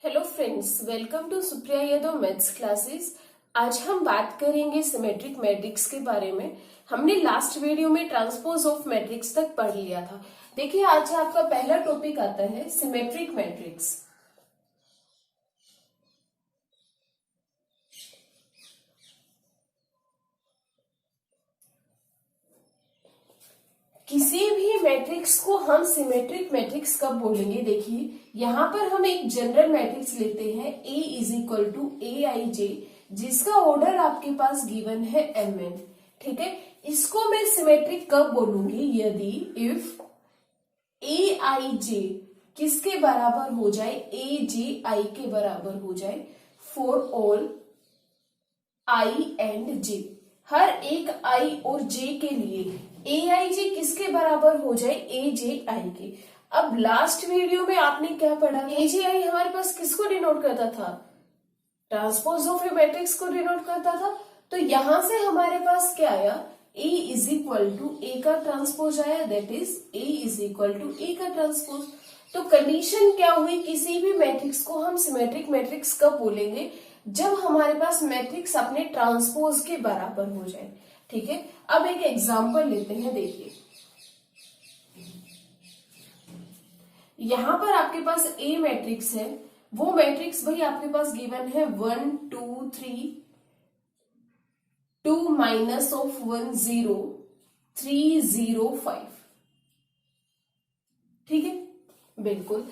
Hello friends, welcome to Supriya Yadav maths classes. आज हम बात करेंगे सिमेट्रिक मैट्रिक्स के बारे में। हमने लास्ट वीडियो में ट्रांसपोज ऑफ मैट्रिक्स तक पढ़ लिया था। देखिए, आज आपका पहला टॉपिक आता है सिमेट्रिक मैट्रिक्स। किसी भी मैट्रिक्स को हम सिमेट्रिक मैट्रिक्स कब बोलेंगे? देखिए, यहाँ पर हम एक जनरल मैट्रिक्स लेते हैं A is equal to AIJ, जिसका ऑर्डर आपके पास गिवन है MN। ठीक है, इसको मैं सिमेट्रिक कब बोलूंगी? यदि इफ AIJ किसके बराबर हो जाए? AJI के बराबर हो जाए for all I and J। हर एक I और J के लिए AIJ किसके बराबर हो जाए? AJI के। अब लास्ट वीडियो में आपने क्या पढ़ा? AJI हमारे पास किसको डिनोट करता था? ट्रांसपोज ऑफ ए मैट्रिक्स को डिनोट करता था। तो यहां से हमारे पास क्या आया? A is equal to A का ट्रांसपोज आया, that is A is equal to A का ट्रांसपोज। तो कंडीशन क्या हुई? किसी भी मैट्रिक्स को हम सिमेट्रिक मैट्रिक्स कब बोलेंगे? जब हमारे पास मैट्रिक्स अपने ट्रांसपोज के बराबर हो जाए। ठीक है, अब एक एग्जांपल लेते हैं। देखिए, यहां पर आपके पास ए मैट्रिक्स है। वो मैट्रिक्स भाई आपके पास गिवन है 1 2 3 2 माइनस ऑफ 1 0 3 0 5। ठीक है, बिल्कुल।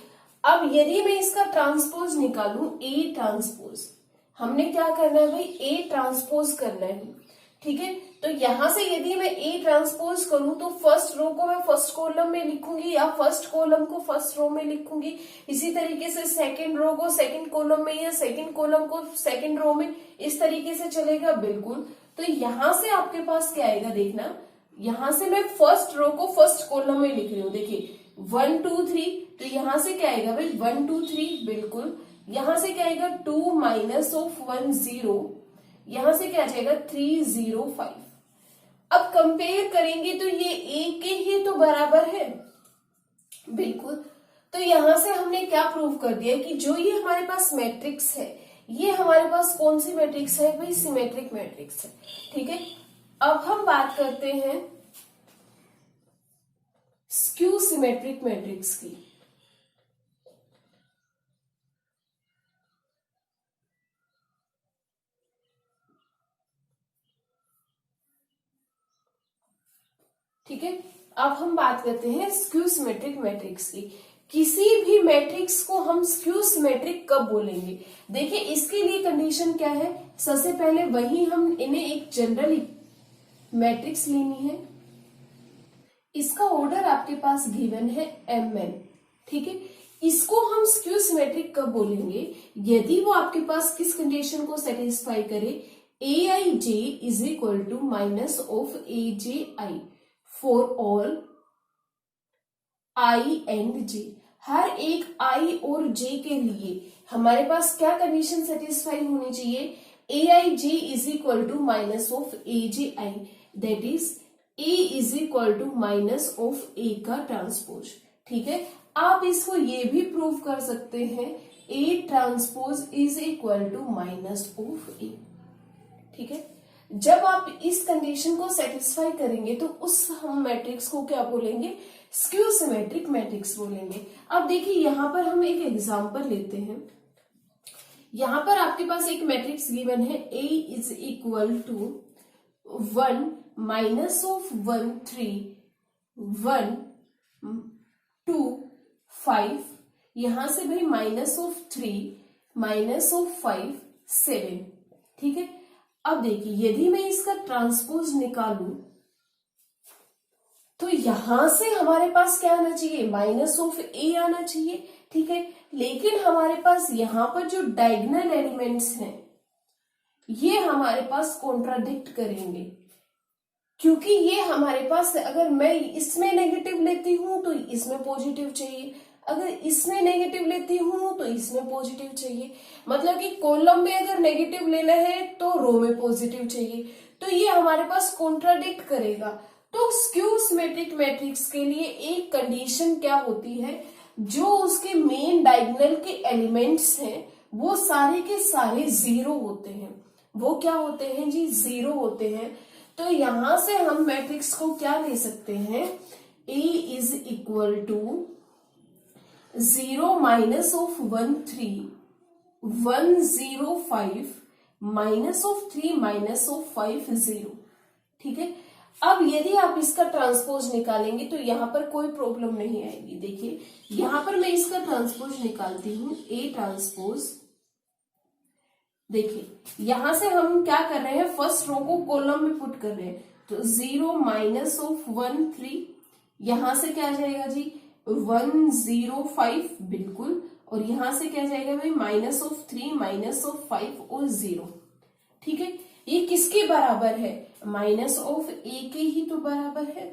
अब यदि मैं इसका ट्रांसपोज निकालूं, ए ट्रांसपोज, हमने क्या करना है भाई? ए ट्रांसपोज करना है। ठीक है, तो यहां से यदि मैं ए ट्रांसपोज करूं तो फर्स्ट रो को मैं फर्स्ट कॉलम में लिखूंगी या फर्स्ट कॉलम को फर्स्ट रो में लिखूंगी। इसी तरीके से सेकंड रो को सेकंड कॉलम में या सेकंड कॉलम को सेकंड रो में, इस तरीके से चलेगा। बिल्कुल। तो यहां से आपके पास क्या आएगा? देखना, यहां से मैं फर्स्ट रो को फर्स्ट कॉलम में लिख रही हूं। देखिए 1 2 3, तो यहां से क्या आएगा भाई? 1 2 3। बिल्कुल। यहां से क्या आएगा? 2 माइनस ऑफ 1 0। यहां से क्या आ जाएगा? 3 0 5। अब कंपेयर करेंगे तो ये ए के ही तो बराबर है। बिल्कुल। तो यहां से हमने क्या प्रूव कर दिया कि जो ये हमारे पास मैट्रिक्स है, ये हमारे पास कौन सी मैट्रिक्स है भाई? सिमेट्रिक मैट्रिक्स है। ठीक है, अब हम बात करते हैं स्क्यू सिमेट्रिक मैट्रिक्स की। ठीक है, अब हम बात करते हैं स्क्यू सिमेट्रिक मैट्रिक्स की। किसी भी मैट्रिक्स को हम स्क्यू सिमेट्रिक कब बोलेंगे? देखिए, इसके लिए कंडीशन क्या है? सबसे पहले वही हम इन्हें एक जनरल मैट्रिक्स लेनी है। इसका ऑर्डर आपके पास गिवन है MN। ठीक है, इसको हम स्क्यू सिमेट्रिक कब बोलेंगे? यदि वो आपके पास किस कंडीशन को सेटिस्फाई करे? AIJ is equal to minus of AJI for all I and J। हर एक I और J के लिए हमारे पास क्या कंडीशन सेटिस्फाई होनी चाहिए? AIJ is equal to minus of AJI, that is A is equal to minus of A का ट्रांसपोज। ठीक है, आप इसको ये भी प्रूव कर सकते हैं A transpose is equal to minus of A। ठीक है, जब आप इस कंडीशन को सेटिस्फाई करेंगे तो उस हम मैट्रिक्स को क्या बोलेंगे? स्क्यू सिमेट्रिक मैट्रिक्स बोलेंगे। अब देखिए, यहां पर हम एक एग्जांपल लेते हैं। यहां पर आपके पास एक मैट्रिक्स गिवन है A is equal to 1 minus of 1 3 1 2 5। यहां से भाई माइनस ऑफ 3 माइनस ऑफ 5 7। ठीक है, अब देखिए, यदि मैं इसका ट्रांसपोज निकालूं तो यहां से हमारे पास क्या आना चाहिए? माइनस ऑफ A आना चाहिए। ठीक है, लेकिन हमारे पास यहां पर जो डायगोनल एलिमेंट्स हैं, ये हमारे पास कॉन्ट्राडिक्ट करेंगे, क्योंकि ये हमारे पास, अगर मैं इसमें नेगेटिव लेती हूं तो इसमें पॉजिटिव चाहिए, अगर इसमें नेगेटिव लेती हूं तो इसमें पॉजिटिव चाहिए। मतलब कि कॉलम में अगर नेगेटिव लेना है तो रो में पॉजिटिव चाहिए। तो ये हमारे पास कॉन्ट्राडिक्ट करेगा। तो स्क्यू सिमेट्रिक मैट्रिक्स के लिए एक कंडीशन क्या होती है? जो उसके मेन डायगोनल के एलिमेंट्स हैं वो सारे के सारे जीरो होते हैं। वो क्या होते हैं जी? जीरो होते हैं। तो यहां से हम मैट्रिक्स को क्या ले सकते हैं? A is equal to 0 minus of 1 3 1 0 5 minus of 3 minus of 5 0। ठीक है। अब यदि आप इसका ट्रांसपोज निकालेंगे तो यहां पर कोई प्रॉब्लम नहीं आएगी। देखिए यहां पर मैं इसका ट्रांसपोज निकालती हूं, A ट्रांसपोज। देखिए यहां से हम क्या कर रहे हैं? फर्स्ट रो को कॉलम में पुट कर रहे हैं। तो 0 माइनस ऑफ 1 3, यहां से क्या जाएगा जी? 1 0 5 बिल्कुल। और यहां से क्या जाएगा भाई? माइनस ऑफ 3 माइनस ऑफ 5 और 0। ठीक है। ये किसके बराबर है? माइनस ऑफ A के ही तो बराबर है।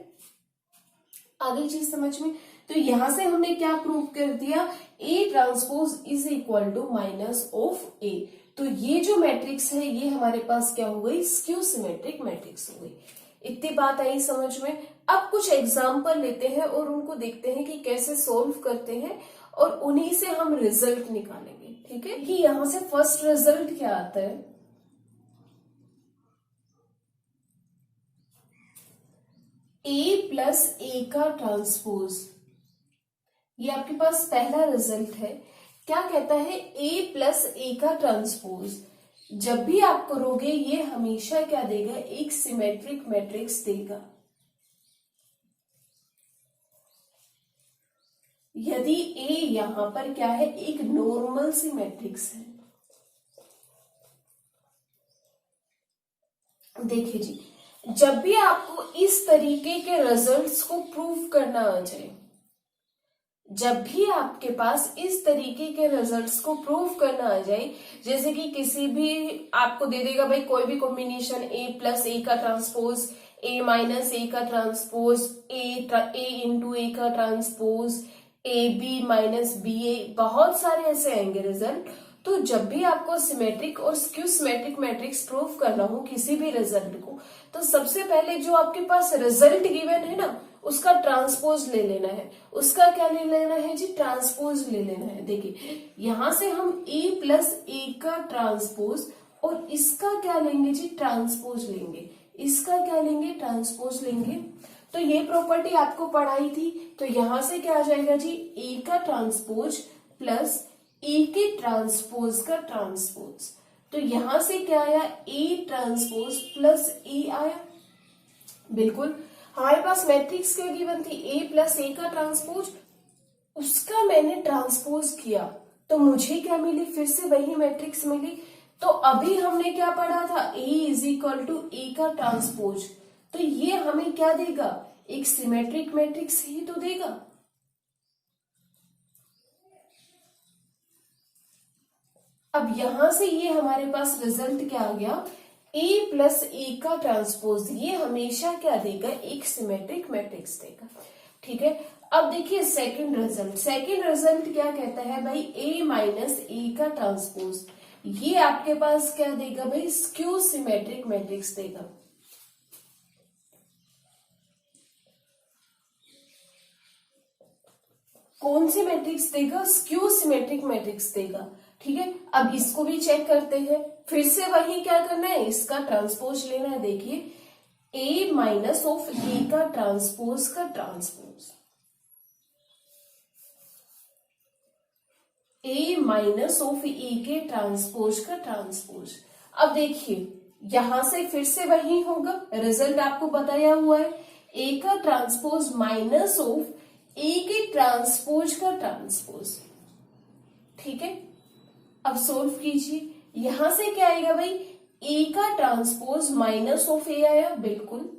आगे चीज समझ में? तो यहां से हमने क्या प्रूव कर दिया? A transpose is equal to minus of A। तो ये जो मैट्रिक्स है ये हमारे पास क्या हो गई? स्क्यू सिमेट्रिक मैट्रिक्स हो गई। इतनी बात आई समझ में? अब कुछ एग्जाम्पल लेते हैं और उनको देखते हैं कि कैसे सोल्व करते हैं और उन्हीं से हम रिजल्ट निकालेंगे। ठीक है। कि यहां से फर्स्ट रिजल्ट क्या आता है? A प्लस A का ट्रांसपोज, ये आपके पास पहला रिजल्ट है। क्या कहता है? A प्लस A का ट्रांसपोज जब भी आप करोगे ये हमेशा क्या देगा? एक सिमेट्रिक मैट्रिक्स देगा। यदि A यहां पर क्या है? एक नॉर्मल सी मैट्रिक्स है। देखिए जी, जब भी आपको इस तरीके के रिजल्ट्स को प्रूव करना आ जाए, जब भी आपके पास इस तरीके के रिजल्ट्स को प्रूव करना आ जाए, जैसे कि किसी भी आपको दे देगा भाई कोई भी कॉम्बिनेशन A प्लस A का ट्रांसपोज, A माइनस A का ट्रांसपोज, A इंटू A का ट्रांसपोज, AB माइनस BA, बहुत सारे ऐसे आएंगे रिजल्ट। तो जब भी आपको सिमेट्रिक और स्क्यू सिमेट्रिक मैट्रिक्स प्रूव करना हो किसी भी रिजल्ट को, तो सबसे पहले जो आपके पास रिजल्ट गिवन है ना उसका ट्रांसपोज ले लेना है। उसका क्या ले लेना है जी? ट्रांसपोज ले लेना है। देखिए यहां से हम A प्लस A का ट्रांसपोज और इसका क्या लेंगे जी? ट्रांसपोज लेंगे। इसका क्या लेंगे? ट्रांसपोज लेंगे। तो ये प्रॉपर्टी आपको पढ़ाई थी। तो यहां से क्या आ जाएगा जी? A का ट्रांसपोज प्लस A के ट्रांसपोज का ट्रांसपोज। तो यहां से क्या आया? A ट्रांसपोज प्लस A आया। बिल्कुल। हमारे पास मैट्रिक्स क्या गिवन थी? A प्लस A का ट्रांसपोज, उसका मैंने ट्रांसपोज किया तो मुझे क्या मिली? फिर से वही मैट्रिक्स मिली। तो अभी हमने क्या पढ़ा था? A is equal to A का ट्रांसपोज। तो ये हमें क्या देगा? एक सिमेट्रिक मैट्रिक्स ही तो देगा। अब यहां से ये हमारे पास रिजल्ट क्या आ गया? A प्लस A का ट्रांसपोज, ये हमेशा क्या देगा? एक सिमेट्रिक मैट्रिक्स देगा। ठीक है। अब देखिए सेकंड रिजल्ट। सेकंड रिजल्ट क्या कहता है भाई? A माइनस A का ट्रांसपोज, ये आपके पास क्या देगा भाई? स्क्यू सिमेट्रिक मैट्रिक्स देगा। कौन सी मैट्रिक्स देगा? स्क्यू सिमेट्रिक मैट्रिक्स देगा। ठीक है। अब इसको भी चेक करते हैं। फिर से वही क्या करना है? इसका ट्रांसपोज लेना है। देखिए A माइनस ऑफ A का ट्रांसपोज का transpose, A minus of A के ट्रांसपोज का ट्रांसपोज। अब देखिए यहां से फिर से वही होगा। रिजल्ट आपको बताया हुआ है। A का ट्रांसपोज माइनस ऑफ A के ट्रांसपोज का ट्रांसपोज। ठीक है। अब सोल्व कीजिए। यहां से क्या आएगा भाई? A का ट्रांसपोज माइनस ऑफ A आया। बिल्कुल।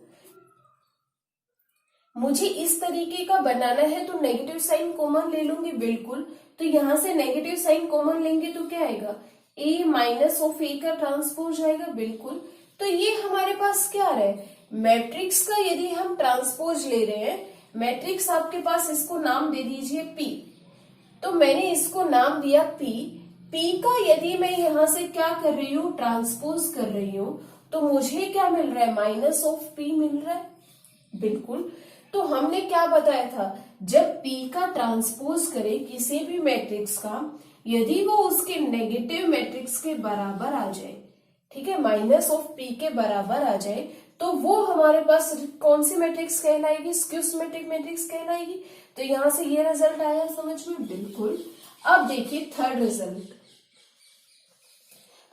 मुझे इस तरीके का बनाना है तो नेगेटिव साइन कॉमन ले लूंगी। बिल्कुल। तो यहां से नेगेटिव साइन कॉमन लेंगे तो क्या आएगा? A माइनस ऑफ A का ट्रांसपोज आएगा। बिल्कुल। तो ये हमारे पास क्या आ रहा है? मैट्रिक्स का यदि हम ट्रांसपोज ले रहे हैं, मैट्रिक्स आपके पास, इसको नाम दे दीजिए P। तो मैंने इसको नाम दिया P। P का यदि मैं यहां से क्या कर रही हूं? ट्रांसपोज कर रही हूं, तो मुझे क्या मिल रहा है? माइनस ऑफ P मिल रहा है। बिल्कुल। तो हमने क्या बताया था, जब P का ट्रांसपोज करे किसी भी मैट्रिक्स का, यदि वो उसके नेगेटिव मैट्रिक्स के बराबर आ जाए, ठीक है, माइनस ऑफ P के बराबर आ जाए, तो वो हमारे पास कौन सी मैट्रिक्स कहलाएगी, स्क्यू सिमेट्रिक मैट्रिक्स कहलाएगी। तो यहां से ये रिजल्ट आया समझ में, बिल्कुल। अब देखिए थर्ड रिजल्ट।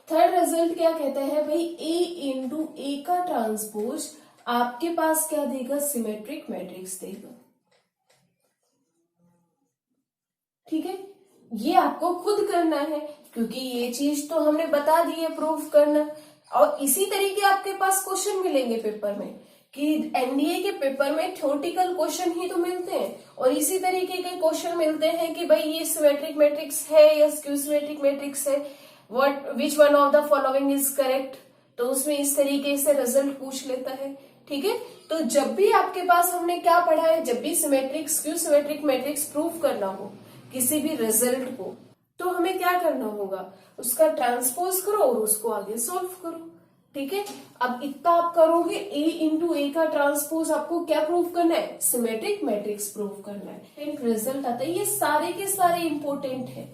थर्ड रिजल्ट क्या कहता है भाई, A इंटू ए का ट्रांसपोज आपके पास क्या देगा, सिमेट्रिक मैट्रिक्स देगा। ठीक है, ये आपको खुद करना है, क्योंकि ये चीज तो हमने बता दी है प्रूफ करना। और इसी तरीके आपके पास क्वेश्चन मिलेंगे पेपर में, कि एनडीए के पेपर में थ्योरेटिकल क्वेश्चन ही तो मिलते हैं, और इसी तरीके के क्वेश्चन मिलते हैं कि भाई ये सिमेट्रिक मैट्रिक्स है या स्क्यू सिमेट्रिक मैट्रिक्स है, what which one of the following is correct. तो उसमें इस तरीके से रिजल्ट पूछ लेता है। ठीक है, तो जब भी आपके पास हमने क्या पढ़ा है, जब भी symmetric skew symmetric matrix proof करना हो किसी भी रिजल्ट को, तो हमें क्या करना होगा, उसका ट्रांसपोज करो और उसको आगे सॉल्व करो। ठीक है, अब इतना आप करोगे, A इंटू ए का ट्रांसपोज आपको क्या प्रूव करना है, सिमेट्रिक मैट्रिक्स प्रूव करना है। एक रिजल्ट आता है, ये सारे के सारे इंपॉर्टेंट है।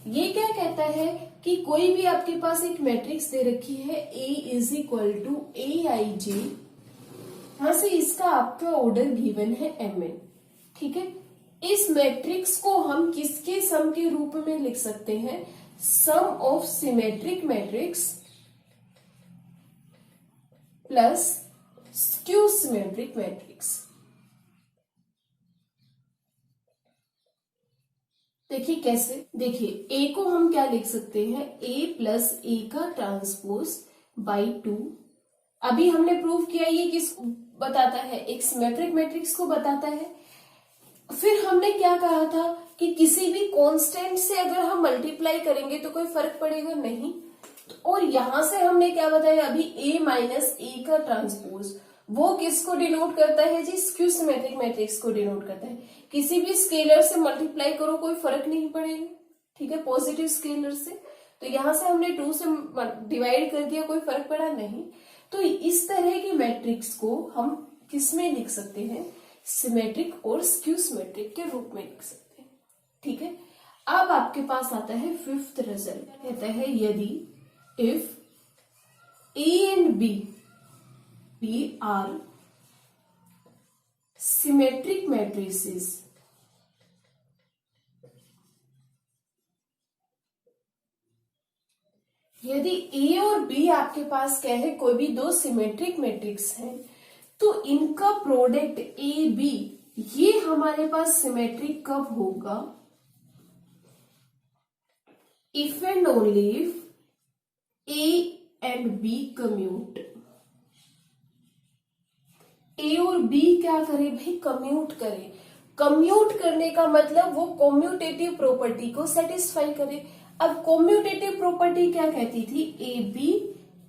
ये क्या कहता है कि कोई भी आपके पास एक मैट्रिक्स दे रखी है, A is equal to AIJ, यहां से इसका आपका ऑर्डर गिवन है MN। ठीक है, इस मैट्रिक्स को हम किसके सम के रूप में लिख सकते हैं, sum of symmetric matrix plus skew symmetric matrix. देखिए कैसे, देखिए A को हम क्या लिख सकते हैं, A प्लस ए का ट्रांसपोज बाई 2। अभी हमने प्रूव किया, ये किस बताता है, एक सिमेट्रिक मैट्रिक्स को बताता है। फिर हमने क्या कहा था कि किसी भी कांस्टेंट से अगर हम मल्टीप्लाई करेंगे तो कोई फर्क पड़ेगा नहीं। और यहां से हमने क्या बताया अभी, A माइनस ए का ट्रांसपोज, वो किसको डिनोट करता है जी, स्क्यू सिमेट्रिक मैट्रिक्स को डिनोट करता है। किसी भी स्केलर से मल्टीप्लाई करो कोई फर्क नहीं पड़ेगा। ठीक है, पॉजिटिव स्केलर से, तो यहां से हमने 2 से डिवाइड कर दिया, कोई फर्क पड़ा नहीं। तो इस तरह की मैट्रिक्स को हम किसमें लिख सकते हैं, सिमेट्रिक और स्क्यू सिमेट्रिक के रूप में लिख सकते हैं। ठीक है, अब आपके पास आता है फिफ्थ रिजल्ट, कहता है यदि if A and B are symmetric matrices, यदि A और B आपके पास क्या है, कोई भी दो सिमेट्रिक मैट्रिक्स हैं, तो इनका प्रोडक्ट ए बी, ये हमारे पास सिमेट्रिक कब होगा, if and only if A and B commute. A और बी क्या करे भाई, कम्यूट करे। कम्यूट करने का मतलब वो कॉम्यूटेटिव प्रॉपर्टी को सेटिस्फाई करे। अब कॉम्यूटेटिव प्रॉपर्टी क्या कहती थी, A B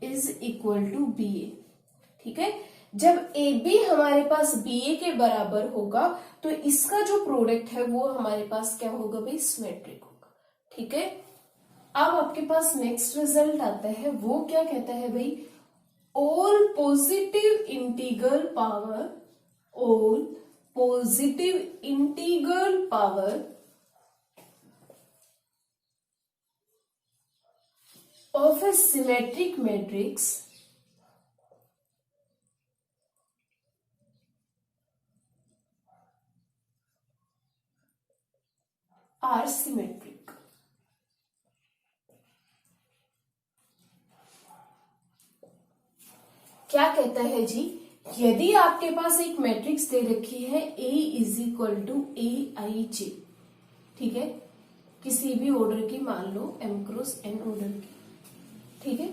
is equal to B A. ठीक है, जब ए बी हमारे पास बी ए के बराबर होगा तो इसका जो प्रोडक्ट है वो हमारे पास क्या होगा भाई, सिमेट्रिक होगा। ठीक है, अब आपके पास नेक्स्ट रिजल्ट आता है, वो क्या कहता है भाई, all positive integral power, all positive integral power of a symmetric matrix are symmetric। क्या कहता है जी, यदि आपके पास एक मैट्रिक्स दे रखी है A is equal to AIJ, ठीक है, किसी भी ऑर्डर की, मान लो M क्रॉस N ऑर्डर की। ठीक है,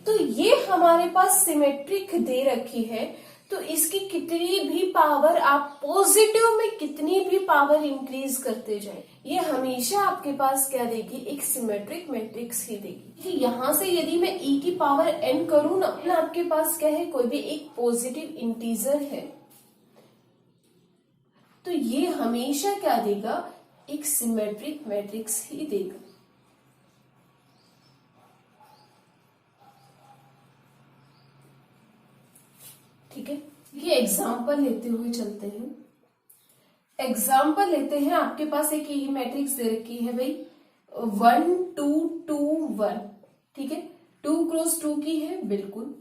तो ये हमारे पास सिमेट्रिक दे रखी है, तो इसकी कितनी भी पावर आप पॉजिटिव में कितनी भी पावर इंक्रीज करते जाए, ये हमेशा आपके पास क्या देगी, एक सिमेट्रिक मैट्रिक्स ही देगी। यहां से यदि मैं e की पावर n करूं ना, आपके पास क्या है, कोई भी एक पॉजिटिव इंटीजर है, तो ये हमेशा क्या देगा, एक सिमेट्रिक मैट्रिक्स ही देगा। ठीक है, ये एग्जाम्पल लेते हुए चलते हैं। एग्जाम्पल लेते हैं। आपके पास एक ये मैट्रिक्स दे रखी है भाई 1 2 2 1, ठीक है, 2 क्रॉस 2 की है बिल्कुल,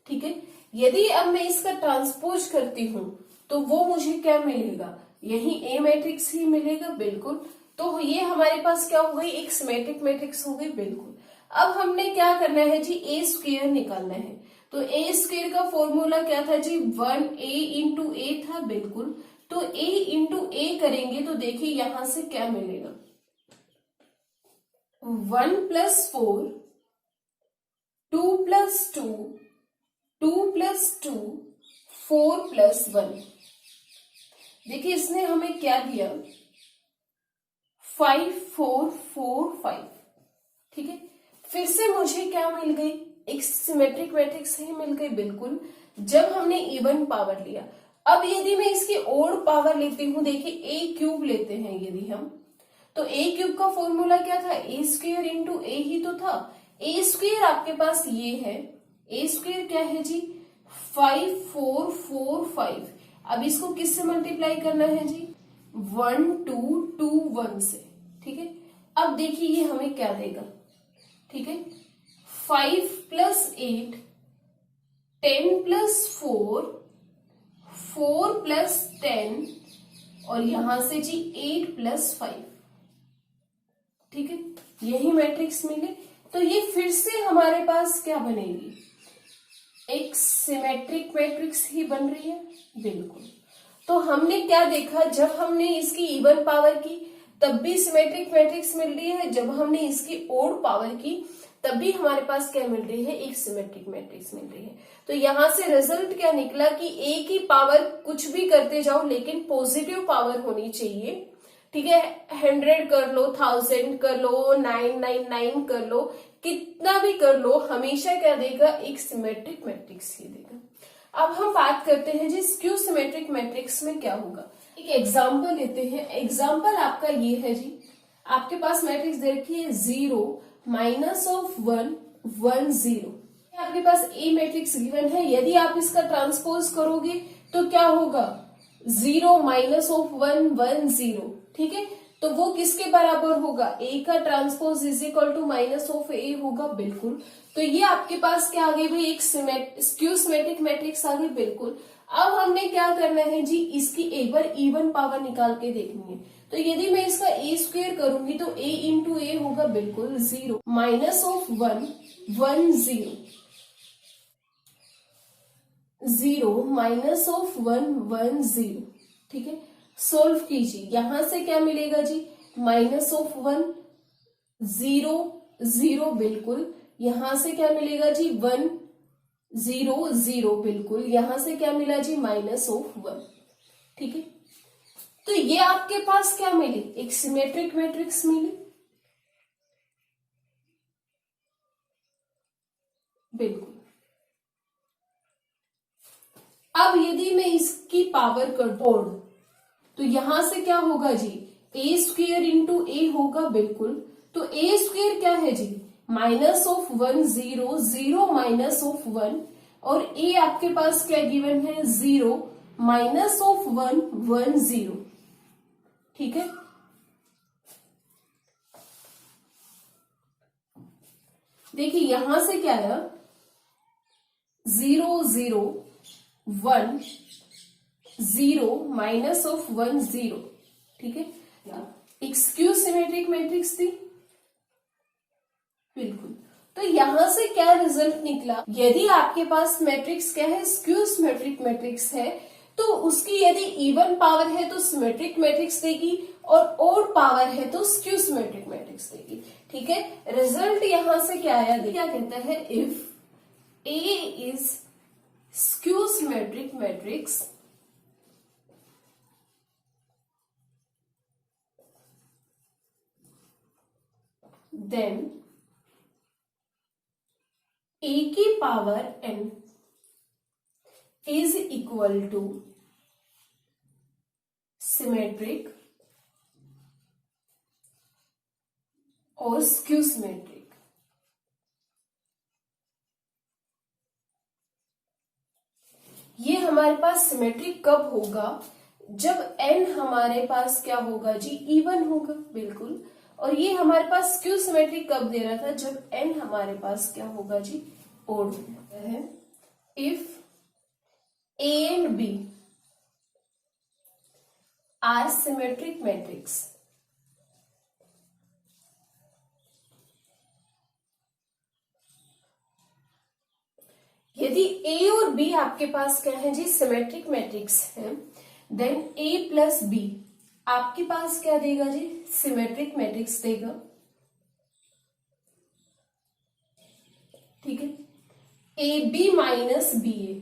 ठीक है। यदि अब मैं इसका ट्रांसपोज करती हूं तो वो मुझे क्या मिलेगा, यही ए मैट्रिक्स ही मिलेगा बिल्कुल। तो ये हमारे पास क्या हो गई, एक सिमेट्रिक मैट्रिक्स हो गई बिल्कुल। अब हमने क्या करना है जी, ए स्क्वायर निकालना है। तो ए स्क्वायर का फॉर्मूला क्या था जी, 1a इंटू ए था बिल्कुल। तो a इंटू ए करेंगे तो देखिए यहां से क्या मिलेगा, 1 प्लस 4, 2 प्लस 2, 2 प्लस 2, 4 प्लस 1। देखिए इसने हमें क्या दिया, 5 4 4 5, ठीक है। फिर से मुझे क्या मिल गई, एक सिमेट्रिक मैट्रिक्स ही मिल गई बिल्कुल, जब हमने इवन पावर लिया। अब यदि मैं इसकी ओड पावर लेती हूं, देखिए ए क्यूब लेते हैं यदि हम, तो ए क्यूब का फॉर्मूला क्या था, ए स्क्वायर इंटू ए ही तो था। ए स्क्वायर आपके पास ये है, ए स्क्वायर क्या है जी, 5 4 4 5। अब इसको किससे मल्टीप्लाई करना है जी, 1 2 2 1 से, ठीक है। अब देखिए ये हमें क्या देगा, ठीक है, 5 प्लस 8, 10 प्लस 4, 4 प्लस 10, और यहां से जी 8 प्लस 5, ठीक है। यही मैट्रिक्स मिले तो ये फिर से हमारे पास क्या बनेगी, एक सिमेट्रिक मैट्रिक्स ही बन रही है बिल्कुल। तो हमने क्या देखा, जब हमने इसकी इवन पावर की तब भी सिमेट्रिक मैट्रिक्स मिल रही है, जब हमने इसकी ओड पावर की तब भी हमारे पास क्या मिल रही है, एक सिमेट्रिक मैट्रिक्स मिल रही है। तो यहां से रिजल्ट क्या निकला कि ए की पावर कुछ भी करते जाओ लेकिन पॉजिटिव पावर होनी चाहिए, ठीक है। 100 कर लो, 1000 कर लो, 999 कर लो, कितना भी कर लो, हमेशा क्या देगा, एक सिमेट्रिक मैट्रिक्स ही देगा। अब हम बात करते हैं जी स्क्यू सिमेट्रिक मैट्रिक्स में क्या होगा। एक एग्जांपल लेते हैं। एग्जांपल आपका ये है जी, आपके पास मैट्रिक्स दे रखी है 0 माइनस ऑफ 1 1 0। आपके पास ए मैट्रिक्स गिवन है, यदि आप इसका ट्रांसपोज करोगे तो क्या होगा, 0 माइनस ऑफ 1 1 0, ठीक है। तो वो किसके बराबर होगा, ए का transpose is equal to minus of A होगा बिल्कुल। तो ये आपके पास क्या आ गई भाई, एक स्क्यू सिमेट्रिक मैट्रिक्स आ गई बिल्कुल। अब हमने क्या करना है जी, इसकी एक बार इवन पावर निकाल के देखनी है। तो यदि मैं इसका ए स्क्वायर करूंगी तो ए इंटू ए होगा बिल्कुल 0 माइनस ऑफ 1 1 0, 0 माइनस ऑफ 1 1 0, ठीक है। सोल्व कीजिए, यहां से क्या मिलेगा जी, माइनस ऑफ 1 0 0 बिल्कुल, यहां से क्या मिलेगा जी 1 0 0 बिल्कुल, यहां से क्या मिला जी माइनस ऑफ 1, ठीक है। तो ये आपके पास क्या मिली, एक सिमेट्रिक मैट्रिक्स मिली बिल्कुल। अब यदि मैं इसकी पावर कर ओड तो यहां से क्या होगा जी, ए स्क्वेयर इंटू ए होगा बिल्कुल। तो ए स्क्वेयर क्या है जी, माइनस ऑफ 1 0 0 माइनस ऑफ 1, और ए आपके पास क्या गिवन है, 0 माइनस ऑफ 1 1 0, ठीक है। देखिए यहां से क्या है, 0 0 1 0 माइनस ऑफ 1 0, ठीक है। एक स्क्यू सिमेट्रिक मैट्रिक्स थी बिल्कुल। तो यहां से क्या रिजल्ट निकला, यदि आपके पास मैट्रिक्स क्या है, स्क्यू सिमेट्रिक मैट्रिक्स है, तो उसकी यदि इवन पावर है तो सिमेट्रिक मैट्रिक्स देगी, और ओड पावर है तो स्क्यू सिमेट्रिक मैट्रिक्स देगी, ठीक है। रिजल्ट यहां से क्या आया, क्या कहता है, if A is skew symmetric matrix then a की power n is equal to symmetric और skew symmetric। ये हमारे पास सिमेट्रिक कब होगा, जब n हमारे पास क्या होगा जी, इवन होगा, बिल्कुल। और ये हमारे पास स्क्यू सिमेट्रिक कब दे रहा था, जब n हमारे पास क्या होगा जी, ओड होता है। If A and B are symmetric matrix, यदि A और B आपके पास क्या है जी, सिमेट्रिक मैट्रिक्स है, देन A प्लस B आपके पास क्या देगा जी, सिमेट्रिक मैट्रिक्स देगा, ठीक है। AB माइनस BA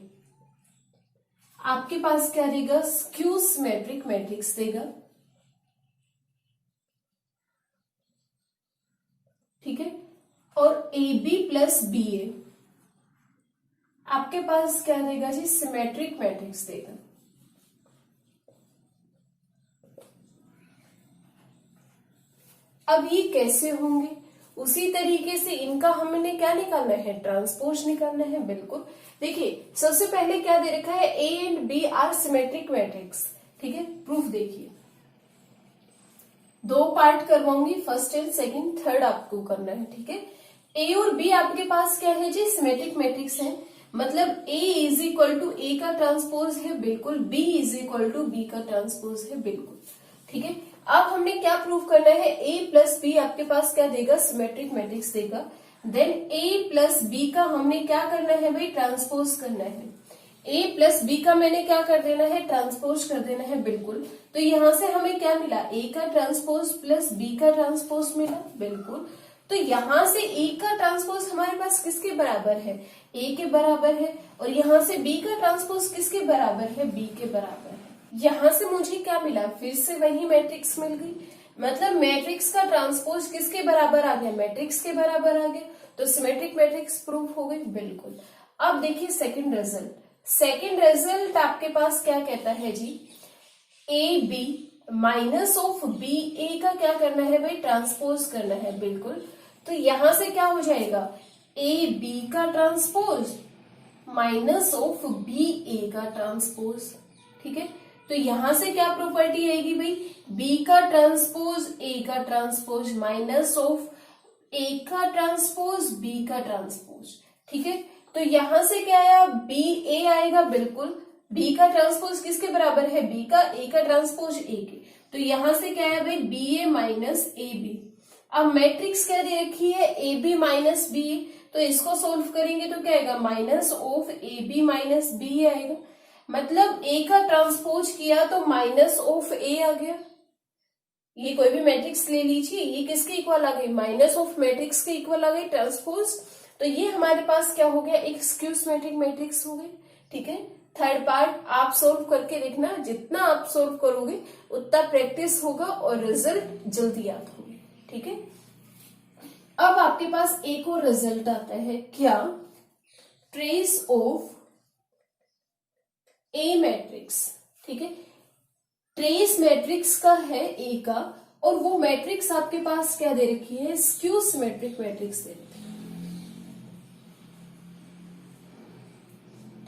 आपके पास क्या देगा, स्क्यू सिमेट्रिक मैट्रिक्स देगा, ठीक है। और AB प्लस BA आपके पास क्या देगा जी, सिमेट्रिक मैट्रिक्स देगा। अब ये कैसे होंगे, उसी तरीके से इनका हमने क्या निकालना है, ट्रांसपोज निकालना है, बिल्कुल। देखिए सबसे पहले क्या दे रखा है, A and B are symmetric matrix, ठीक है। प्रूफ देखिए, दो पार्ट करवाऊंगी, फर्स्ट एंड सेकंड, थर्ड आपको करना है, ठीक है। A और B आपके पास क्या है जी, सिमेट्रिक मैट्रिक्स है, मतलब A is equal to A का ट्रांसपोज है, बिल्कुल। B is equal to B का ट्रांसपोज है, बिल्कुल, ठीक है। अब हमने क्या प्रूव करना है, A प्लस B आपके पास क्या देगा, सिमेट्रिक मैट्रिक्स देगा। देन A प्लस B का हमने क्या करना है भाई, ट्रांसपोज करना है। A प्लस B का मैंने क्या कर देना है, ट्रांसपोज कर देना है, बिल्कुल। तो यहां से हमें क्या मिला, A का ट्रांसपोज प्लस B का ट्रांसपोज मिला, बिल्कुल। तो यहां से A का ट्रांसपोज हमारे पास किसके बराबर है, A के बराबर है। और यहां से B का ट्रांसपोज किसके बराबर है, B के बराबर है। यहां से मुझे क्या मिला, फिर से वही मैट्रिक्स मिल गई, मतलब मैट्रिक्स का ट्रांसपोज किसके बराबर आ गया, मैट्रिक्स के बराबर आ गया। तो सिमेट्रिक मैट्रिक्स प्रूफ हो गई, बिल्कुल। अब देखिए सेकंड रिजल्ट, सेकंड रिजल्ट आपके पास क्या कहता है जी, A B minus of B A का क्या करना है भाई, ट्रांसपोज करना है, बिल्कुल। तो यहां से क्या हो जाएगा, ए बी का transpose minus of B A का ट्रांसपोज, ठीक है। तो यहां से क्या प्रॉपर्टी आएगी भाई, बी का ट्रांसपोज ए का ट्रांसपोज माइनस ऑफ ए का ट्रांसपोज बी का ट्रांसपोज, ठीक है। तो यहां से क्या आया, बी ए आएगा, बिल्कुल। बी का ट्रांसपोज किसके बराबर है, बी का, ए का ट्रांसपोज ए के। तो यहां से क्या आया भाई, B A minus A B. अब मैट्रिक्स क्या दे रखी है, ए बी माइनस बी, तो इसको सोल्व करेंगे तो क्या आएगा, minus of A B minus B आएगा। मतलब ए का ट्रांसपोज किया तो माइनस ऑफ ए आ गया। ये कोई भी मैट्रिक्स ले लीजिए, ये किसके इक्वल आ गई, माइनस ऑफ मैट्रिक्स के इक्वल आ गई ट्रांसपोज। तो ये हमारे पास क्या हो गया, एक स्क्यू सिमेट्रिक मैट्रिक्स हो गई, ठीक है। थर्ड पार्ट आप सोल्व करके देखना, जितना आप सोल्व करोगे उतना प्रैक्टिस होगा और रिजल्ट जल्दी याद होगी, ठीक है। अब आपके पास एक और रिजल्ट आता है, क्या, ट्रेस ऑफ ए मैट्रिक्स, ठीक है। ट्रेस मैट्रिक्स का है ए का, और वो मैट्रिक्स आपके पास क्या दे रखी है, स्क्यू सिमेट्रिक मैट्रिक्स दे रखी है,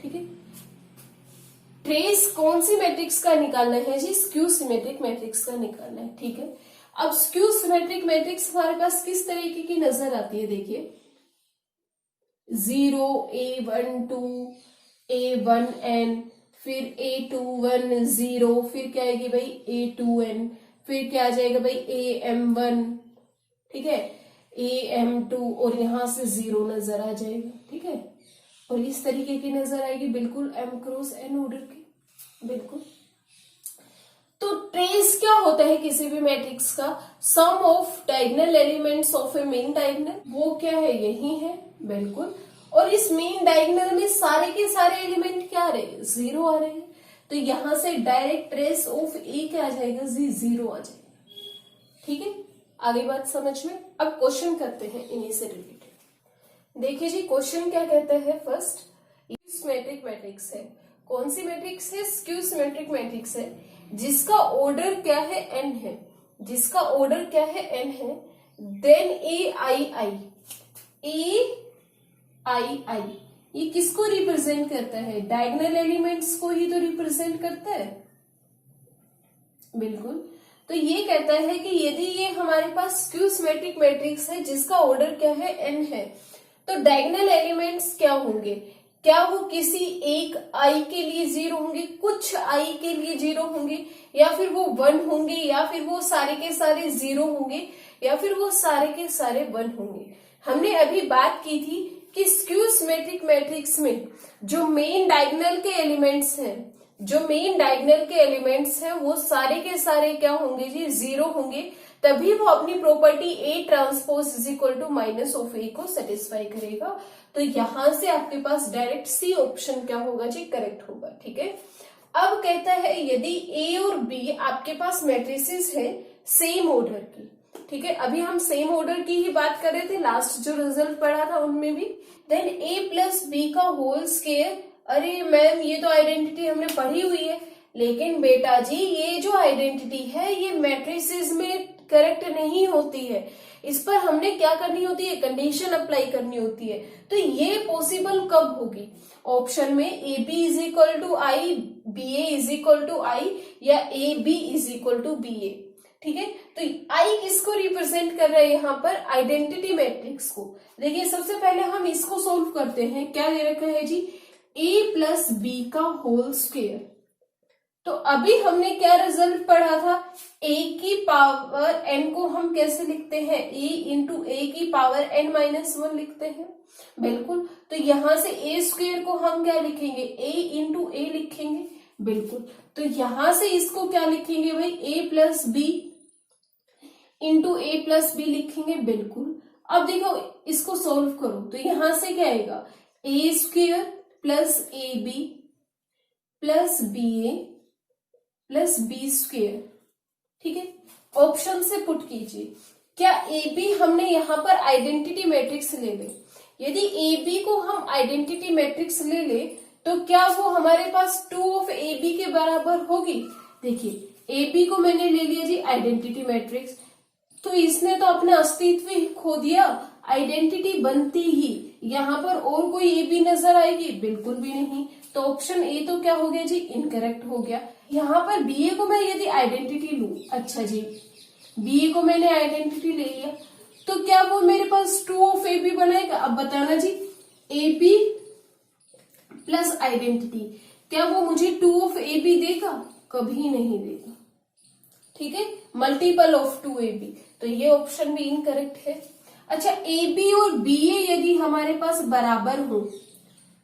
ठीक है। ट्रेस कौन सी मैट्रिक्स का निकालना है जी, स्क्यू सिमेट्रिक मैट्रिक्स का निकालना है, ठीक है। अब स्क्यू सिमेट्रिक मैट्रिक्स हमारे पास किस तरीके की नजर आती है, देखिए 0 A1 2 A1n, फिर A21 0, फिर क्या आएगी भाई A2n, फिर क्या आ जाएगा भाई AM1, ठीक है, AM2, और यहां से 0 नजर आ जाएगा, ठीक है। और इस तरीके की नजर आएगी, बिल्कुल M क्रॉस N ऑर्डर की, बिल्कुल। तो ट्रेस क्या होता है किसी भी मैट्रिक्स का, sum of diagonal elements of a main diagonal, वो क्या है, यही है, बिल्कुल। और इस मेन डायगोनल में सारे के सारे एलिमेंट क्या आ रहे हैं, 0 आ रहे हैं। तो यहां से डायरेक्ट ट्रेस ऑफ ए क्या आ जाएगा जी, 0 आ जाएगा, ठीक है। आगे बात समझ में। अब क्वेश्चन करते हैं इन्हीं से रिलेटेड। देखिए जी क्वेश्चन क्या कहता है, फर्स्ट सिमेट्रिक मैट्रिक्स है, कौन सी मैट्रिक्स है, स्क्यू सिमेट्रिक मैट्रिक्स है, जिसका ऑर्डर क्या है, n है, जिसका ऑर्डर क्या है, n है। देन ए आई आई, ये किसको रिप्रेजेंट करता है, डायगोनल एलिमेंट्स को ही तो रिप्रेजेंट करता है, बिल्कुल। तो ये कहता है कि यदि ये हमारे पास स्क्यू सिमेट्रिक मैट्रिक्स है जिसका ऑर्डर क्या है, n है, तो डायगोनल एलिमेंट्स क्या होंगे? क्या वो किसी एक i के लिए 0 होंगे, कुछ i के लिए 0 होंगे, या फिर वो 1 होंगे, या फिर वो सारे के सारे 0 होंगे, या फिर वो सारे के सारे 1 होंगे? हमने अभी बात की थी कि स्क्यू सिमेट्रिक मैट्रिक्स में जो मेन डायगोनल के एलिमेंट्स हैं, वो सारे के सारे क्या होंगे जी? 0 होंगे, तभी वो अपनी property A transpose is equal to minus of A को सेटिस्फाई करेगा। तो यहां से आपके पास डायरेक्ट सी ऑप्शन क्या होगा जी? करेक्ट होगा। ठीक है। अब कहता है यदि A और B आपके पास मैट्रिसेस है सेम ऑर्डर की, ठीक है, अभी हम सेम ऑर्डर की ही बात कर रहे थे, लास्ट जो रिजल्ट पढ़ा था उनमें भी, देन A प्लस बी का होल स्क्वायर। अरे मैम ये तो आइडेंटिटी हमने पढ़ी हुई है, लेकिन बेटा जी ये जो आइडेंटिटी है ये मैट्रिसेस में करेक्ट नहीं होती है, इस पर हमने क्या करनी होती है? कंडीशन अप्लाई करनी होती है। तो ये पॉसिबल कब होगी? ऑप्शन में A B is equal to I, B A is equal to I, या A B is equal to B A. ठीक है, तो आई किसको रिप्रेजेंट कर रहा है यहाँ पर? आइडेंटिटी मैट्रिक्स को। देखिए सबसे पहले हम इसको सोल्व करते हैं। क्या दे रखा है जी? ए प्लस बी का होल स्क्वायर। तो अभी हमने क्या रिजल्ट पढ़ा था? a की पावर n को हम कैसे लिखते हैं? a इंटू ए की पावर n माइनस 1 लिखते हैं। बिल्कुल। तो यहां से a स्क्वायर को हम क्या लिखेंगे? a इंटू ए लिखेंगे। बिल्कुल। तो यहां से इसको क्या लिखेंगे भाई? a plus B into A plus B लिखेंगे। बिल्कुल। अब देखो इसको सोल्व करो तो यहां से क्या आएगा? a square plus A B plus B A plus B square. ठीक है, ऑप्शन से पुट कीजिए। क्या ए बी हमने यहाँ पर आइडेंटिटी मैट्रिक्स ले ले? यदि ए बी को हम आइडेंटिटी मैट्रिक्स ले ले तो क्या वो हमारे पास 2 ऑफ ए बी के बराबर होगी? देखिए ए बी को मैंने ले लिया जी आइडेंटिटी मैट्रिक्स, तो इसने तो अपना अस्तित्व ही खो दिया। आइडेंटिटी बनती ही यहाँ पर और कोई ए बी नजर आएगी? बिल्कुल भी नहीं। तो ऑप्शन ए तो क्या हो गया जी? इनकरेक्ट हो गया। यहाँ पर बी ए को मैं यदि आइडेंटिटी लू, अच्छा जी बी ए को मैंने आइडेंटिटी ले लिया, तो क्या वो मेरे पास 2 ऑफ ए बी बनाएगा? अब बताना जी, ए बी प्लस आइडेंटिटी, क्या वो मुझे 2 ऑफ ए बी देगा? कभी नहीं देगा। ठीक है, मल्टीपल ऑफ 2 ए बी, तो ये ऑप्शन भी इनकरेक्ट है। अच्छा, ए बी और बी ए यदि हमारे पास बराबर हो,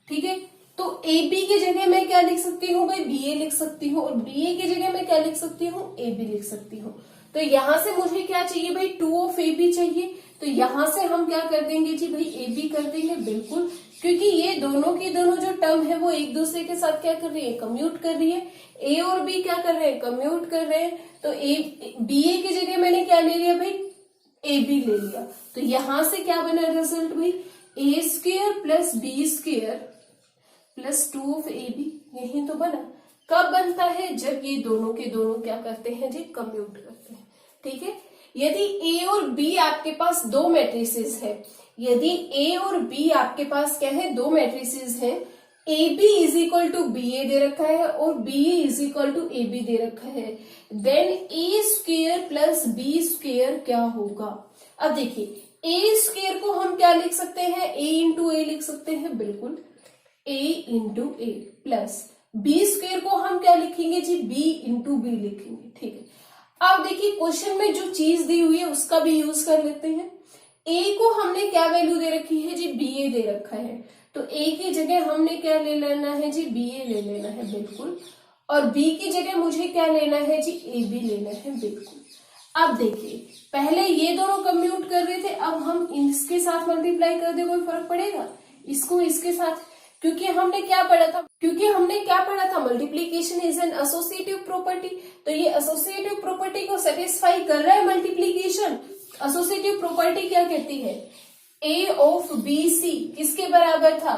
ठीक है, तो ए बी की जगह मैं क्या लिख सकती हूँ भाई? बी ए लिख सकती हूँ, और बी ए की जगह मैं क्या लिख सकती हूँ? ए बी लिख सकती हूँ। तो यहां से मुझे क्या चाहिए भाई? 2 ऑफ ए बी चाहिए। तो यहां से हम क्या कर देंगे जी भाई? ए बी कर देंगे। बिल्कुल, क्योंकि ये दोनों की दोनों जो टर्म है वो एक दूसरे के साथ क्या कर रही है? कम्यूट कर रही है। ए और बी क्या कर रहे हैं? कम्यूट कर रहे हैं। तो ए बी ए की जगह मैंने क्या ले लिया भाई? ए बी ले लिया। तो यहां से क्या बना रिजल्ट भाई? A square plus B square plus 2 of A B, यही तो बना। कब बनता है? जब ये दोनों के दोनों क्या करते हैं जी? कम्यूट करते हैं। ठीक है, यदि ए और बी आपके पास दो मैट्रिसेस है, यदि ए और बी आपके पास क्या है? दो मैट्रिसेस है, A B is equal to B A दे रखा है और B A is equal to A B दे रखा है, then A square plus B square क्या होगा? अब देखिए ए स्क्वेयर को हम क्या लिख सकते हैं? ए इंटू ए लिख सकते हैं। बिल्कुल, a into A plus B square को हम क्या लिखेंगे जी? b इंटू बी लिखेंगे। ठीक है, अब देखिए क्वेश्चन में जो चीज दी हुई है उसका भी यूज कर लेते हैं। a को हमने क्या वैल्यू दे रखी है जी? ba दे रखा है, तो a की जगह हमने क्या ले लेना है जी? ba ले लेना है। बिल्कुल, और b की जगह मुझे क्या लेना है जी? ab लेना है। बिल्कुल। अब देखिए पहले ये दोनों कम्यूट कर रहे थे, अब हम इसके साथ मल्टीप्लाई कर दे, कोई फर्क पड़ेगा? इसको इसके साथ, क्योंकि हमने क्या पढ़ा था? Multiplication is an associative property. तो ये एसोसिएटिव प्रॉपर्टी को सेटिस्फाई कर रहा है मल्टीप्लीकेशन। एसोसिएटिव प्रॉपर्टी क्या कहती है? ए ऑफ बी सी किसके बराबर था?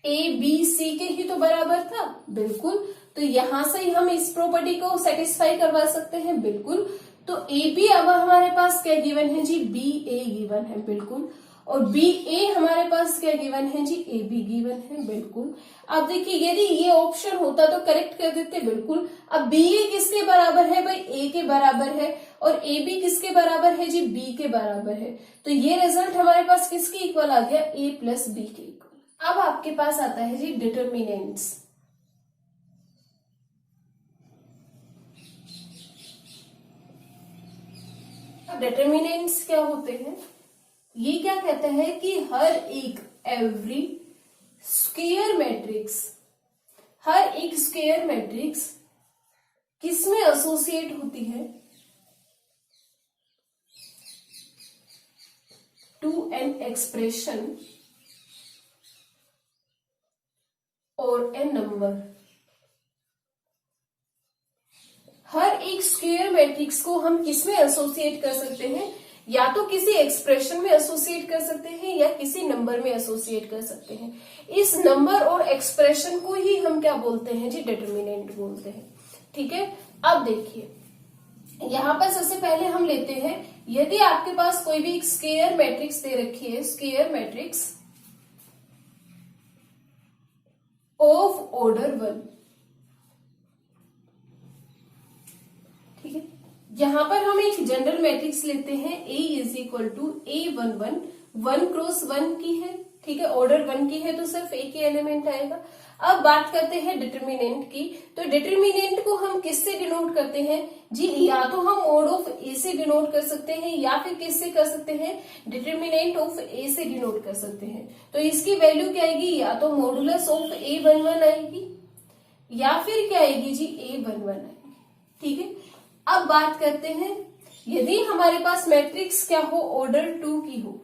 ए बी सी के ही तो बराबर था। बिल्कुल, तो यहां से ही हम इस प्रॉपर्टी को सेटिस्फाई करवा सकते हैं। बिल्कुल, तो ए बी अब हमारे पास क्या गिवन है जी? बी ए गिवन है। बिल्कुल, और बी ए हमारे पास क्या गिवन है जी, ए बी गिवन है, बिल्कुल। अब देखिए यदि ये ऑप्शन होता तो करेक्ट कर देते, बिल्कुल। अब बी ए किसके बराबर है भाई, ए के बराबर है, और ए बी किसके बराबर है जी, बी के बराबर है। तो ये रिजल्ट हमारे पास किसके इक्वल आ गया, ए प्लस बी के इक्वल। अब आपके पास आता है जी डिटर्मिनेंट्स। अब डिटर्मिनेंट्स क्या होते हैं, ये क्या कहता है कि हर एक एवरी स्क्वायर मैट्रिक्स, हर एक स्क्वायर मैट्रिक्स किसमें एसोसिएट होती है, टू एन एक्सप्रेशन और ए नंबर। हर एक स्क्वायर मैट्रिक्स को हम किसमें एसोसिएट कर सकते हैं, या तो किसी एक्सप्रेशन में एसोसिएट कर सकते हैं या किसी नंबर में एसोसिएट कर सकते हैं। इस नंबर और एक्सप्रेशन को ही हम क्या बोलते हैं जी, डिटर्मिनेंट बोलते हैं। ठीक है, अब देखिए यहां पर सबसे पहले हम लेते हैं, यदि आपके पास कोई भी स्क्वायर मैट्रिक्स दे रखी है, स्क्वायर मैट्रिक्स ऑफ ऑर्डर 1, ठीक है, यहां पर हम एक जनरल मैट्रिक्स लेते हैं, A is equal to A11, 1 cross 1 की है, ठीक है, ऑर्डर 1 की है तो सिर्फ एक ही एलिमेंट आएगा। अब बात करते हैं डिटर्मिनेंट की, तो डिटर्मिनेंट को हम किससे डिनोट करते हैं जी, या तो हम मॉड ऑफ ए से डिनोट कर सकते हैं या फिर किससे कर सकते हैं, डिटर्मिनेंट ऑफ ए से डिनोट कर सकते हैं। तो इसकी वैल्यू क्या आएगी, या तो मॉडुलस ऑफ A11 आएगी या फिर क्या आएगी जी, A11 आएगी। ठीक है, अब बात करते हैं, यदि हमारे पास मैट्रिक्स क्या हो, ऑर्डर 2 की हो,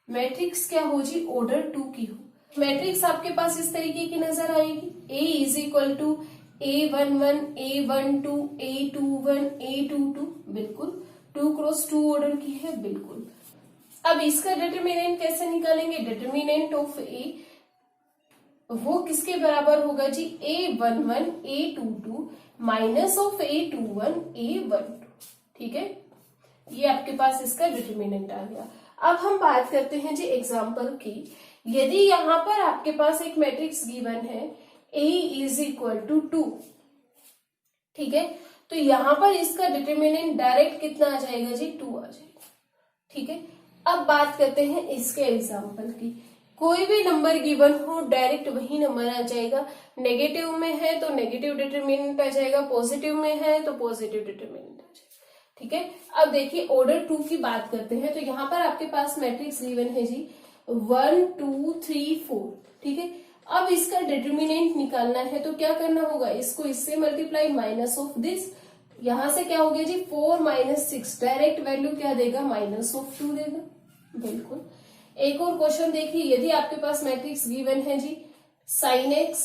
मैट्रिक्स क्या हो जी, ऑर्डर 2 की हो, मैट्रिक्स आपके पास इस तरीके की नजर आएगी, A is equal to A11, A12, A21, A22, बिल्कुल 2 क्रॉस 2 ऑर्डर की है, बिल्कुल। अब इसका डिटर्मिनेंट कैसे निकालेंगे, डिटर्मिनेंट ऑफ A वो किसके बराबर होगा जी, A11, A22 minus of A21, A12, ठीक है, ये आपके पास इसका डिटर्मिनेंट आ गया। अब हम बात करते हैं जी एग्जाम्पल की, यदि यहां पर आपके पास एक मैट्रिक्स गिवन है A इज इक्वल टू 2, ठीक है, तो यहां पर इसका डिटर्मिनेंट डायरेक्ट कितना आ जाएगा जी, 2 आ जाएगा। ठीक है, अब बात करते हैं इसके एग्जाम्पल की, कोई भी नंबर गिवन हो डायरेक्ट वही नंबर आ जाएगा, नेगेटिव में है तो नेगेटिव डिटरमिनेंट आ जाएगा, पॉजिटिव में है तो पॉजिटिव डिटरमिनेंट आ जाएगा। ठीक है, अब देखिए ऑर्डर 2 की बात करते हैं, तो यहाँ पर आपके पास मैट्रिक्स गिवन है जी 1 2 3 4, ठीक है। अब इसका डिटरमिनेंट निकालना है तो क्या करना होगा, इसको इससे मल्टीप्लाई, माइनस ऑफ दिस, यहां से क्या हो गया जी 4 माइनस 6, डायरेक्ट वैल्यू क्या देगा, माइनस ऑफ 2 देगा, बिल्कुल। एक और क्वेश्चन देखिए, यदि आपके पास मैट्रिक्स गिवन है जी sine x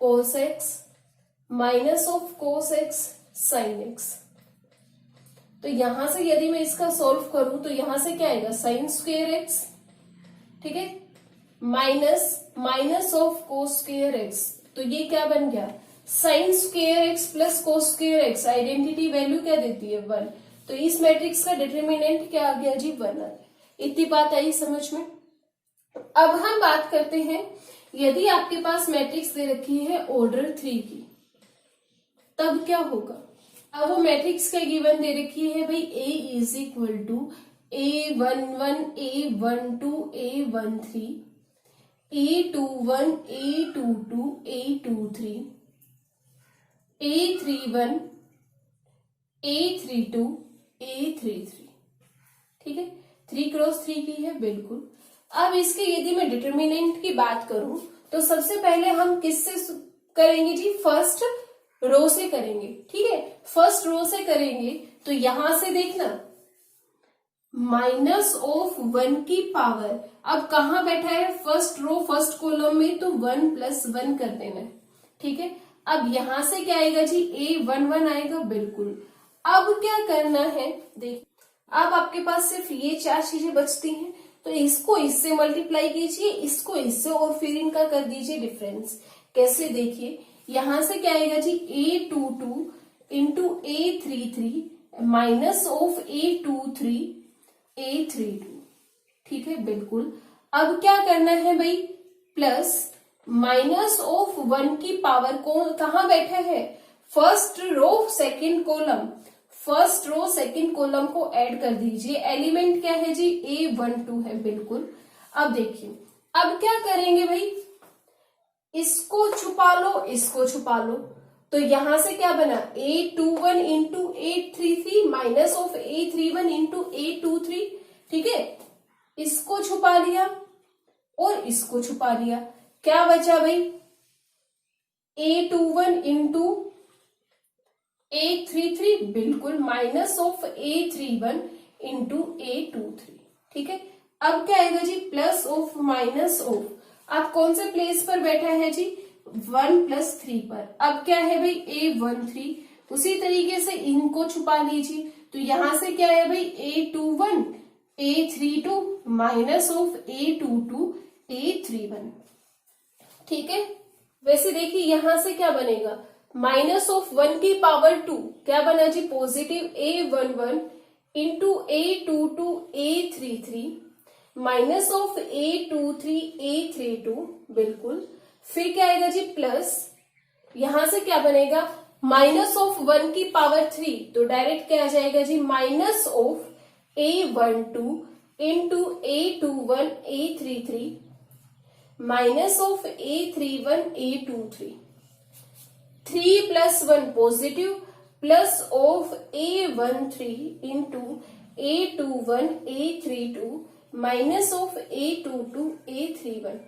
cos x minus of cos x sine x, तो यहां से यदि मैं इसका सॉल्व करूं तो यहां से क्या आएगा, साइन स्क्वायर एक्स, ठीक है, minus of cos square x, तो ये क्या बन गया, sine square x plus cos square x, identity value क्या देती है 1, तो इस मैट्रिक्स का डिटरमिनेंट क्या आ गया जी 1 आ गया। इतनी बात आई समझ में। अब हम बात करते हैं, यदि आपके पास मैट्रिक्स दे रखी है ऑर्डर 3 की, तब क्या होगा, अब वो मैट्रिक्स क्या गिवन दे रखी है भाई, A is equal to A11, A12, A13, A21, A22, A23, A31, A32, A33, ठीक है, 3 क्रॉस 3 की है, बिल्कुल। अब इसके यदि मैं डिटरमिनेंट की बात करूं तो सबसे पहले हम किससे करेंगे जी, फर्स्ट रो से करेंगे, ठीक है, फर्स्ट रो से करेंगे तो यहां से देखना माइनस ऑफ 1 की पावर, अब कहां बैठा है, फर्स्ट रो फर्स्ट कॉलम में, तो 1 प्लस 1 कर देना है, ठीक है। अब यहां से क्या आएगा जी, A11 आएगा, बिल्कुल। अब क्या करना है, देख, अब आपके पास सिर्फ ये 4 चीजें बचती हैं, तो इसको इससे मल्टीप्लाई कीजिए, इसको इससे, और फिर इनका कर दीजिए डिफरेंस। कैसे, देखिए यहां से क्या आएगा जी, A22 into A33 minus of A23 A32, ठीक है, बिल्कुल। अब क्या करना है भाई, प्लस माइनस ऑफ 1 की पावर को कहां बैठा है, first row second column, first row second column को ऐड कर दीजिए। एलिमेंट क्या है जी, A12 है, बिल्कुल। अब देखिए, अब क्या करेंगे भाई, इसको छुपा लो, इसको छुपा लो, तो यहां से क्या बना, A21 into A33 minus of A31 into A23, ठीक है। इसको छुपा लिया और इसको छुपा लिया, क्या बचा भाई, A21 इंटू A33, बिल्कुल, minus of A31 into A23, ठीक है। अब क्या आएगा जी, प्लस ऑफ माइनस ऑफ, अब कौन से प्लेस पर बैठा है जी, 1+3 पर। अब क्या है भाई, A13, उसी तरीके से इनको छुपा लीजिए, तो यहां से क्या है भाई, A21 A32 minus of A22 A31, ठीक है। वैसे देखिए यहां से क्या बनेगा, माइनस ऑफ 1 की पावर 2, क्या बना जी, positive A11 into A22 A33 minus of A23 A32, बिल्कुल। फिर क्या आएगा जी, प्लस, यहां से क्या बनेगा, माइनस ऑफ 1 की पावर 3, तो डायरेक्ट क्या आ जाएगा जी, minus of A12 into A21 A33 minus of A31 A23, 3 plus 1 positive, plus of A13 into A21 A32 minus of A22 A31,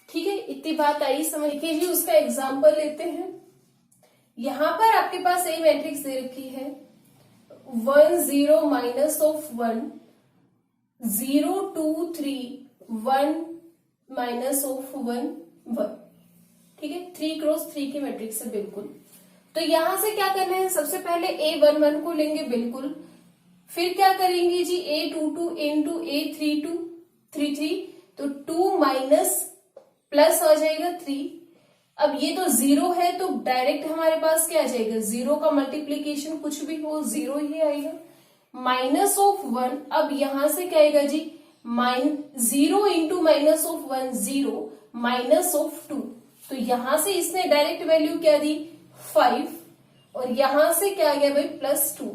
ठीक है। इतनी बात आई समझ के जी। उसका एग्जाम्पल लेते हैं। यहां पर आपके पास ए मैट्रिक्स दे रखी है, 1 0 माइनस ऑफ 1 0 2 3 1 माइनस ऑफ 1 1, ठीक है। 3 क्रॉस 3 की मैट्रिक्स है, बिल्कुल। तो यहां से क्या करना है, सबसे पहले A11 को लेंगे, बिल्कुल। फिर क्या करेंगे जी, A22 इंटू A32 33, तो 2 माइनस प्लस आ जाएगा 3। अब ये तो 0 है, तो डायरेक्ट हमारे पास क्या आ जाएगा, 0 का मल्टीप्लीकेशन कुछ भी हो 0 ही आएगा, माइनस ऑफ 1। अब यहां से क्या आएगा जी, 0 into minus of 1 0 minus of 2, तो यहां से इसने डायरेक्ट वैल्यू क्या दी, 5, और यहां से क्या आ गया भाई, +2,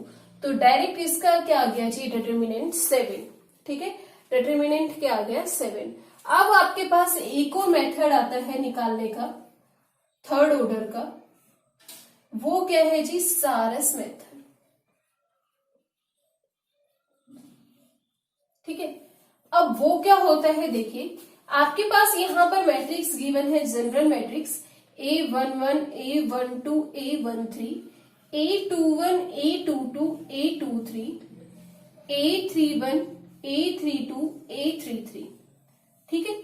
तो डायरेक्ट इसका क्या आ गया जी, डिटर्मिनेंट 7, ठीक है। डिटर्मिनेंट क्या आ गया, 7। अब आपके पास एक और मेथड आता है निकालने का, थर्ड ऑर्डर का, वो क्या है जी, सारस मेथड, ठीक है। अब वो क्या होता है, देखिए आपके पास यहां पर मैट्रिक्स गिवन है, general matrix A11 A12 A13 A21 A22 A23 A31 A32 A33, ठीक है।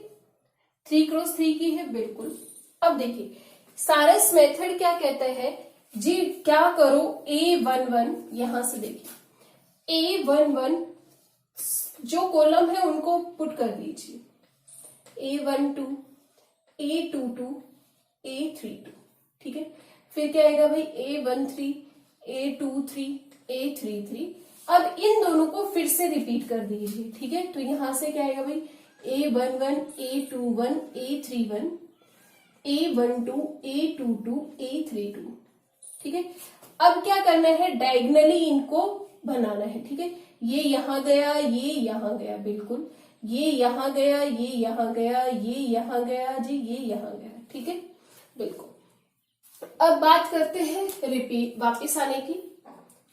3 क्रॉस 3 की है, बिल्कुल। अब देखिए सारस मेथड क्या कहता है जी, क्या करो, A11, यहां से देखिए A11 जो कॉलम है उनको पुट कर दीजिए, A12 A22 A32, ठीक है। फिर क्या आएगा भाई, A13 A23 A33। अब इन दोनों को फिर से रिपीट कर दीजिए, ठीक है। तो यहां से क्या आएगा भाई, A11 A21 A31 A12 A22 A32, ठीक है। अब क्या करना है, डायगनली इनको बनाना है, ठीक है। ये यहां गया, ये यहां गया, बिल्कुल। ये यहां गया, ये यहां गया, ये यहां गया जी, ये यहां गया, ठीक है, बिल्कुल। अब बात करते हैं रिपीट वापिस आने की,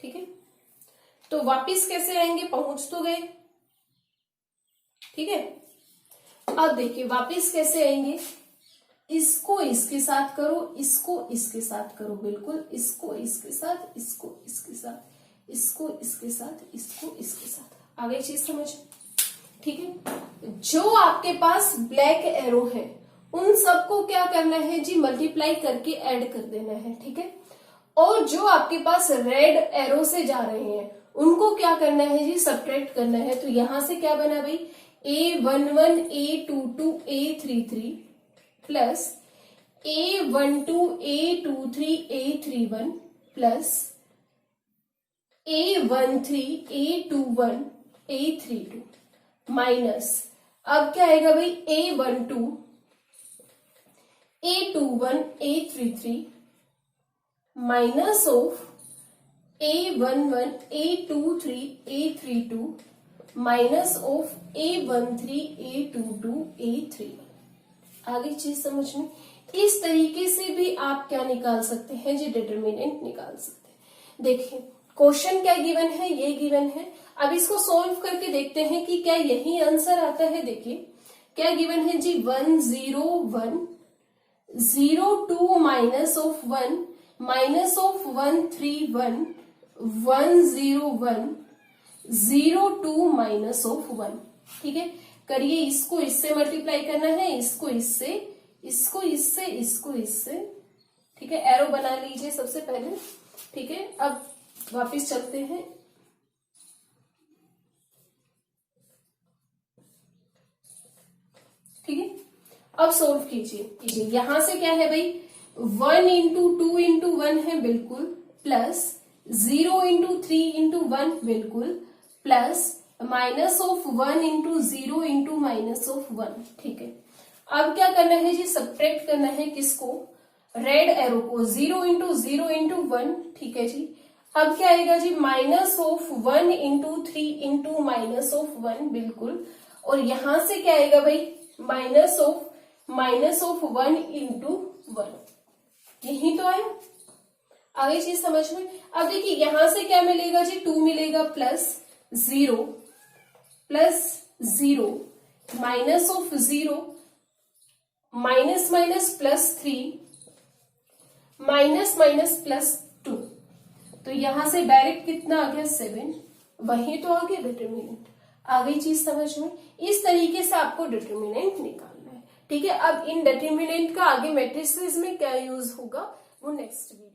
ठीक है। तो वापिस कैसे आएंगे, पहुंच तो गए, ठीक है। अब देखिए वापिस कैसे आएंगे, इसको इसके साथ करो, इसको इसके साथ करो, बिल्कुल। इसको इसके साथ, इसको इसके साथ, इसको इसके साथ, इसको इसके साथ। आगे चीज समझ, ठीक है। जो आपके पास ब्लैक एरो है उन सबको क्या करना है जी, मल्टीप्लाई करके ऐड कर देना है, ठीक है। और जो आपके पास रेड एरो से जा रहे हैं उनको क्या करना है जी, सब्ट्रैक्ट करना है। तो यहां से क्या बना भाई, A11 A22 A33 plus A12 A23 A31 plus A13 A21 A32, minus, अब क्या आएगा भाई, A12 A21 A33 minus of A11 A23 A32 minus of A13 A22 A31। आगे चीज समझ में, इस तरीके से भी आप क्या निकाल सकते हैं जी, डिटर्मिनेंट निकाल सकते हैं। देखिए क्वेश्चन क्या गिवन है, ये गिवन है। अब इसको सॉल्व करके देखते हैं कि क्या यही आंसर आता है। देखिए क्या गिवन है जी, 101 02 minus of 1 minus of 131 101 02 minus of 1। ठीक है, करिए, इसको इससे मल्टीप्लाई करना है, इसको इससे, इसको इससे, इसको इससे। ठीक है, एरो बना लीजिए सबसे पहले। ठीक है, अब वापस चलते हैं। ठीक है, अब सोल्व कीजिए। यहां से क्या है भाई, 1 इंटू 2 इंटू 1 है बिल्कुल, प्लस 0 इंटू 3 इंटू 1 बिल्कुल, plus minus of 1 into 0 into minus of 1। ठीक है, अब क्या करना है जी, सब्ट्रैक्ट करना है किसको, रेड एरो को, 0 इंटू 0 इंटू 1। ठीक है जी, अब क्या आएगा जी, minus of 1 into 3 into minus of 1 बिल्कुल, और यहां से क्या आएगा भाई, माइनस ऑफ 1 इंटू 1। यही तो है, आगे चीज समझ में। अब देखिए यहां से क्या मिलेगा जी, 2 मिलेगा, plus 0 minus of 0 minus minus plus 3 minus minus plus 2। तो यहां से डायरेक्ट कितना आ गया, 7। वही तो आ गया डिटर्मिनेंट। आ गई चीज समझ में, इस तरीके से आपको डिटर्मिनेंट निकालना है। ठीक है, अब इन डिटर्मिनेंट का आगे मैट्रिसेस में क्या यूज होगा वो नेक्स्ट वीडियो